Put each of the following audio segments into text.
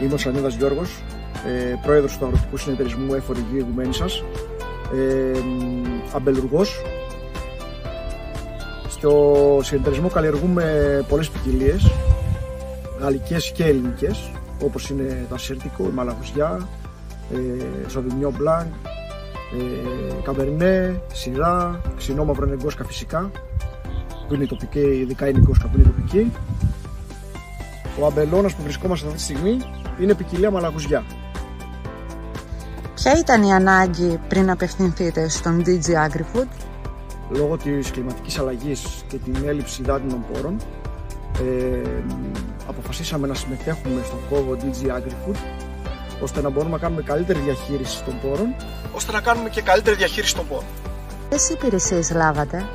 Είμαι ο Σανίδας Γιώργος, πρόεδρος του Αγροτικού Συνεταιρισμού Έφορη Γη Ηγουμένισσας, αμπελουργός. Στο συνεταιρισμό καλλιεργούμε πολλές ποικιλίες, γαλλικές και ελληνικές, όπως είναι το ασέρτικο, η μαλαγουζιά, σοβινιό μπλανκ, καμπερνέ, σιρά, ξινό μαυρονεγκόσκα φυσικά, που είναι τοπική, ειδικά η νικόσκα που είναι τοπική. Ο αμπελώνας που βρισκόμαστε αυτή τη στιγμή είναι ποικιλία μαλαγουζιά. Ποια ήταν η ανάγκη πριν απευθυνθείτε στον DG AgriFood? Λόγω της κλιματικής αλλαγής και την έλλειψη υδάτινων πόρων, αποφασίσαμε να συμμετέχουμε στον κόβο DG AgriFood, ώστε να μπορούμε να κάνουμε καλύτερη διαχείριση των πόρων, ώστε να κάνουμε και καλύτερη διαχείριση των πόρων. Ποιες υπηρεσίες λάβατε?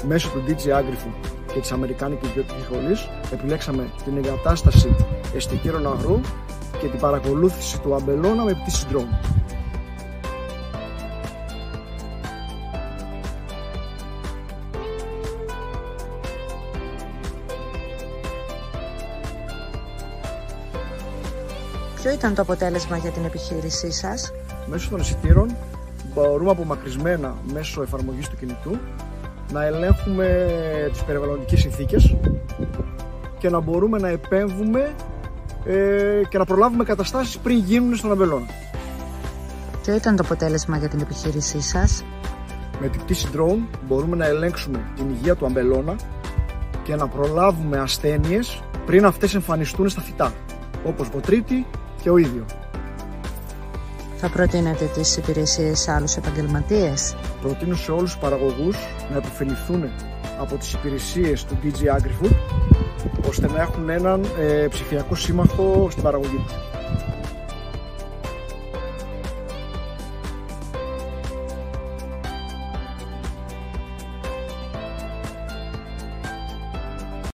Μέσω του DG AgriFood και της Αμερικάνικης Βιοτεχνικής Σχολής επιλέξαμε την εγκατάσταση αισθητήρων αγρού και την παρακολούθηση του αμπελώνα με πτήσεις drone. Ποιο ήταν το αποτέλεσμα για την επιχείρησή σας? Μέσω των αισθητήρων μπορούμε απομακρυσμένα μέσω εφαρμογής του κινητού να ελέγχουμε τις περιβαλλοντικές συνθήκες και να μπορούμε να επέμβουμε και να προλάβουμε καταστάσεις πριν γίνουν στον αμπελώνα. Ποιο ήταν το αποτέλεσμα για την επιχείρησή σας? Με την πτήση drone μπορούμε να ελέγξουμε την υγεία του αμπελώνα και να προλάβουμε ασθένειες πριν αυτές εμφανιστούν στα φυτά, όπως βοτρίτη και ο ίδιο. Θα προτείνετε τις υπηρεσίες σε άλλους επαγγελματίες? Προτείνω σε όλους τους παραγωγούς να επωφεληθούν από τις υπηρεσίες του DG AgriFood, ώστε να έχουν έναν ψηφιακό σύμμαχο στην παραγωγή του.